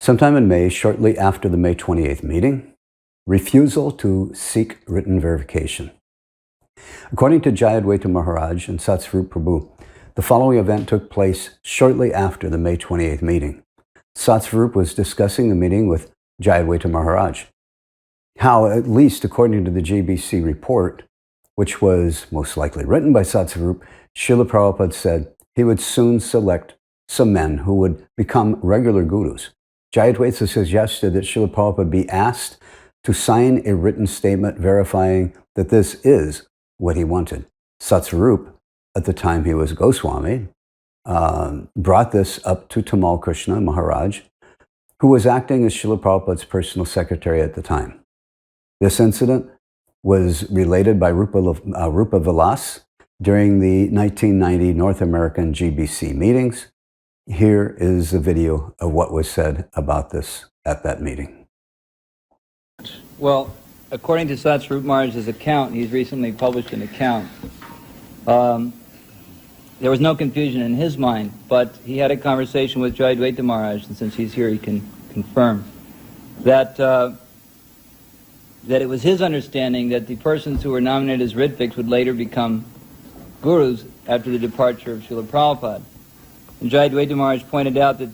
Sometime in May, shortly after the May 28th meeting, refusal to seek written verification. According to Jayadwaita Maharaj and Satsvarup Prabhu, the following event took place shortly after the May 28th meeting. Satsvarup was discussing the meeting with Jayadwaita Maharaj. How, at least according to the GBC report, which was most likely written by Satsvarup, Srila Prabhupada said he would soon select some men who would become regular gurus. Jayadwaita suggested that Srila Prabhupada be asked to sign a written statement verifying that this is what he wanted. Satsvarup, at the time he was Goswami, brought this up to Tamal Krishna Maharaj, who was acting as Srila Prabhupada's personal secretary at the time. This incident was related by Rupa Vilas during the 1990 North American GBC meetings. Here is a video of what was said about this at that meeting. Well, according to Satsvarup Maharaj's account, he's recently published an account. There was no confusion in his mind, but he had a conversation with Jayadwaita Maharaj, and since he's here, he can confirm that it was his understanding that the persons who were nominated as Ritviks would later become gurus after the departure of Srila Prabhupada. And Jayadwaita Maharaj pointed out that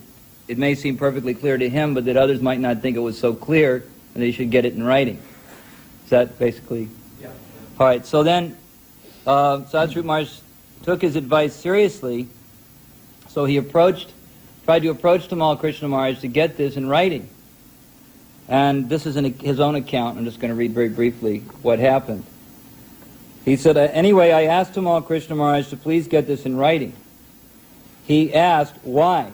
it may seem perfectly clear to him, but that others might not think it was so clear, and they should get it in writing. Is that basically? Yeah. All right, so then Satsvarup Maharaj took his advice seriously, so he tried to approach Tamal Krishna Maharaj to get this in writing. And this is in his own account. I'm just going to read very briefly what happened. He said, anyway, I asked Tamal Krishna Maharaj to please get this in writing. He asked, why?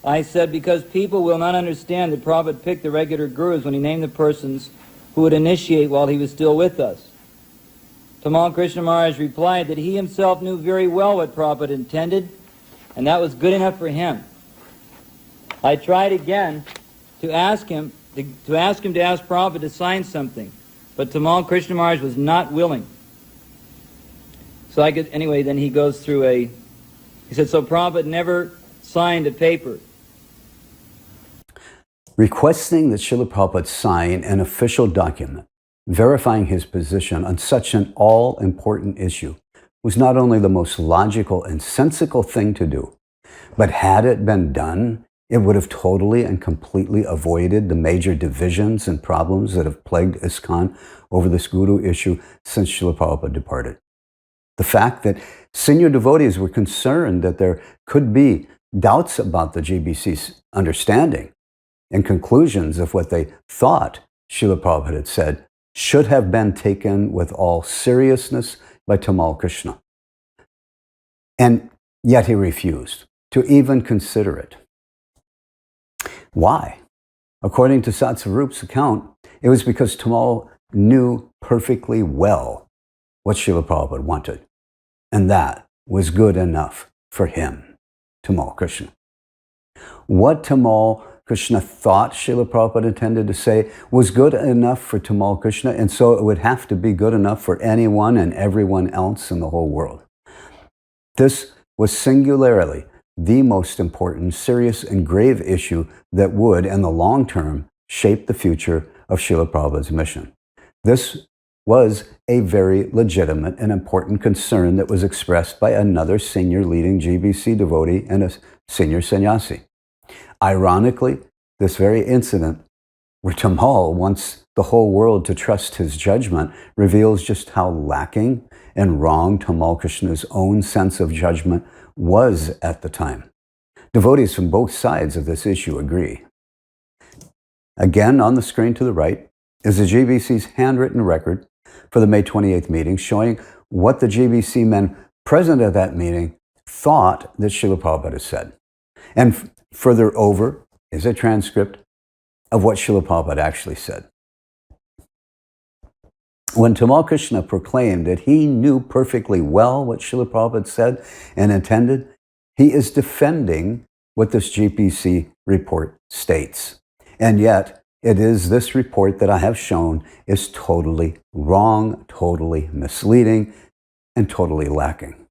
I said, because people will not understand that Prabhupada picked the regular gurus when he named the persons who would initiate while he was still with us. Tamal Krishna Maharaj replied that he himself knew very well what Prabhupada intended, and that was good enough for him. I tried again to ask him to ask Prabhupada to sign something, but Tamal Krishna Maharaj was not willing. So then he goes through he said, so Prabhupada never signed a paper. Requesting that Srila Prabhupada sign an official document verifying his position on such an all-important issue was not only the most logical and sensical thing to do, but had it been done, it would have totally and completely avoided the major divisions and problems that have plagued ISKCON over this guru issue since Srila Prabhupada departed. The fact that senior devotees were concerned that there could be doubts about the GBC's understanding and conclusions of what they thought Srila Prabhupada had said should have been taken with all seriousness by Tamal Krishna. And yet he refused to even consider it. Why? According to Satsvarup's account, it was because Tamal knew perfectly well what Srila Prabhupada wanted, and that was good enough for him, Tamal Krishna. What Tamal Krishna thought Srila Prabhupada intended to say was good enough for Tamal Krishna, and so it would have to be good enough for anyone and everyone else in the whole world. This was singularly the most important, serious, and grave issue that would, in the long term, shape the future of Srila Prabhupada's mission. This was a very legitimate and important concern that was expressed by another senior leading GBC devotee and a senior sannyasi. Ironically, this very incident, where Tamal wants the whole world to trust his judgment, reveals just how lacking and wrong Tamal Krishna's own sense of judgment was at the time. Devotees from both sides of this issue agree. Again, on the screen to the right is the GBC's handwritten record for the May 28th meeting, showing what the GBC men present at that meeting thought that Srila Prabhupada had said. And further over is a transcript of what Srila Prabhupada actually said. When Tamal Krishna proclaimed that he knew perfectly well what Srila Prabhupada said and intended, he is defending what this GBC report states. And yet, it is this report that I have shown is totally wrong, totally misleading, and totally lacking.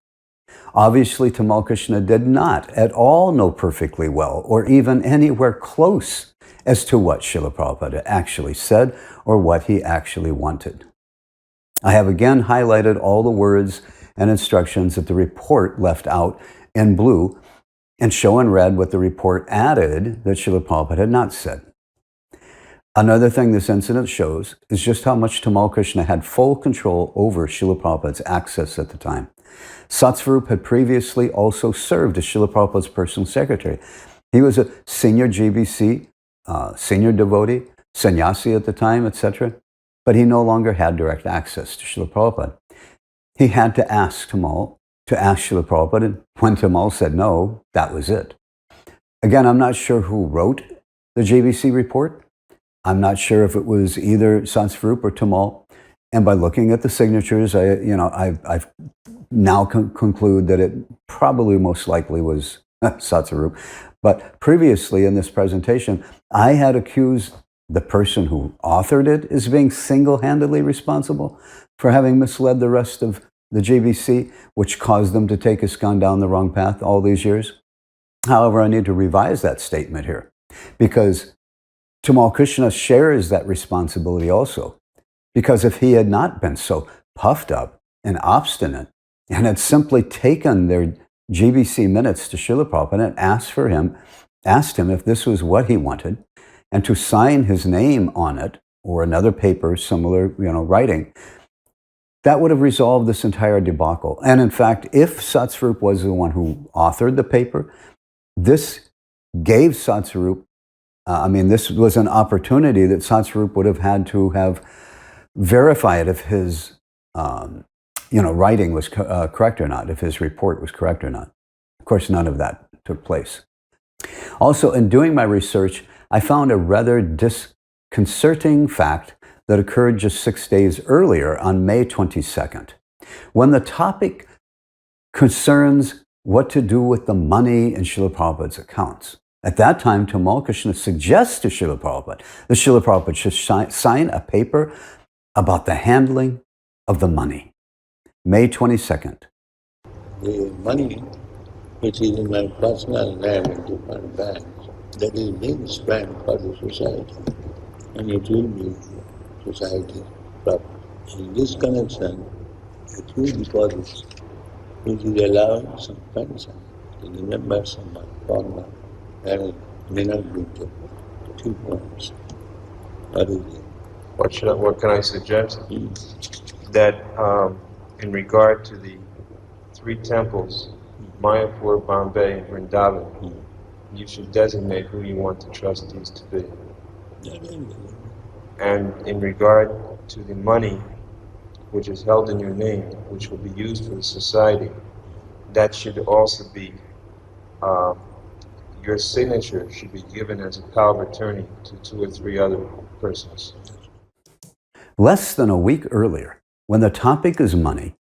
Obviously, Tamal Krishna did not at all know perfectly well or even anywhere close as to what Srila Prabhupada actually said or what he actually wanted. I have again highlighted all the words and instructions that the report left out in blue and show in red what the report added that Srila Prabhupada had not said. Another thing this incident shows is just how much Tamal Krishna had full control over Srila Prabhupada's access at the time. Satsvarup had previously also served as Srila Prabhupada's personal secretary. He was a senior GBC, senior devotee, sannyasi at the time, etc., but he no longer had direct access to Srila Prabhupada. He had to ask Tamal to ask Srila Prabhupada, and when Tamal said no, that was it. Again, I'm not sure who wrote the GBC report. I'm not sure if it was either Satsvarup or Tamal. And by looking at the signatures, I've now conclude that it probably most likely was Satsvarup. But previously in this presentation, I had accused the person who authored it as being single-handedly responsible for having misled the rest of the GBC, which caused them to take ISKCON down the wrong path all these years. However, I need to revise that statement here because Tamal Krishna shares that responsibility also. Because if he had not been so puffed up and obstinate and had simply taken their GBC minutes to Srila Prabhupada and asked him if this was what he wanted, and to sign his name on it or another paper, similar, writing, that would have resolved this entire debacle. And in fact, if Satsvarup was the one who authored the paper, this gave Satsvarup, this was an opportunity that Satsvarup would have had to have verified if his writing was correct or not, if his report was correct or not. Of course, none of that took place. Also, in doing my research, I found a rather disconcerting fact that occurred just 6 days earlier on May 22nd, when the topic concerns what to do with the money in Srila Prabhupada's accounts. At that time, Tamal Krishna suggests to Srila Prabhupada that Srila Prabhupada should sign a paper about the handling of the money. May 22nd. The money which is in my personal name in different banks, that is being spent for the society, and it will be society property. In this connection, a few deposits which is allowed some pension to the members of my former family may not be taken. 2 points. What is it? What can I suggest? That in regard to the 3 temples, Mayapur, Bombay, and Vrindavan, you should designate who you want the trustees to be. And in regard to the money which is held in your name, which will be used for the society, that should also be, your signature should be given as a power of attorney to 2 or 3 other persons. Less than a week earlier, when the topic is money,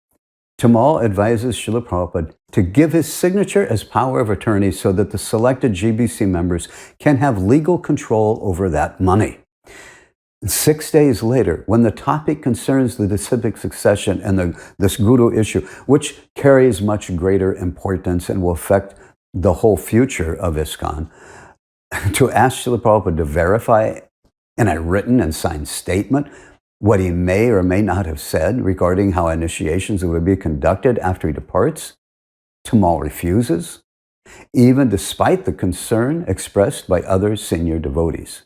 Tamal advises Srila Prabhupada to give his signature as power of attorney so that the selected GBC members can have legal control over that money. 6 days later, when the topic concerns the disciplic succession and this guru issue, which carries much greater importance and will affect the whole future of ISKCON, to ask Srila Prabhupada to verify in a written and signed statement what he may or may not have said regarding how initiations would be conducted after he departs, Tamal refuses, even despite the concern expressed by other senior devotees.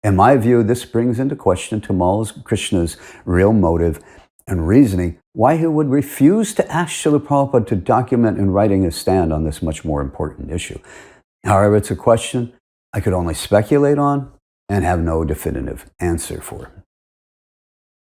In my view, this brings into question Tamal Krishna's real motive and reasoning why he would refuse to ask Srila Prabhupada to document in writing his stand on this much more important issue. However, it's a question I could only speculate on and have no definitive answer for.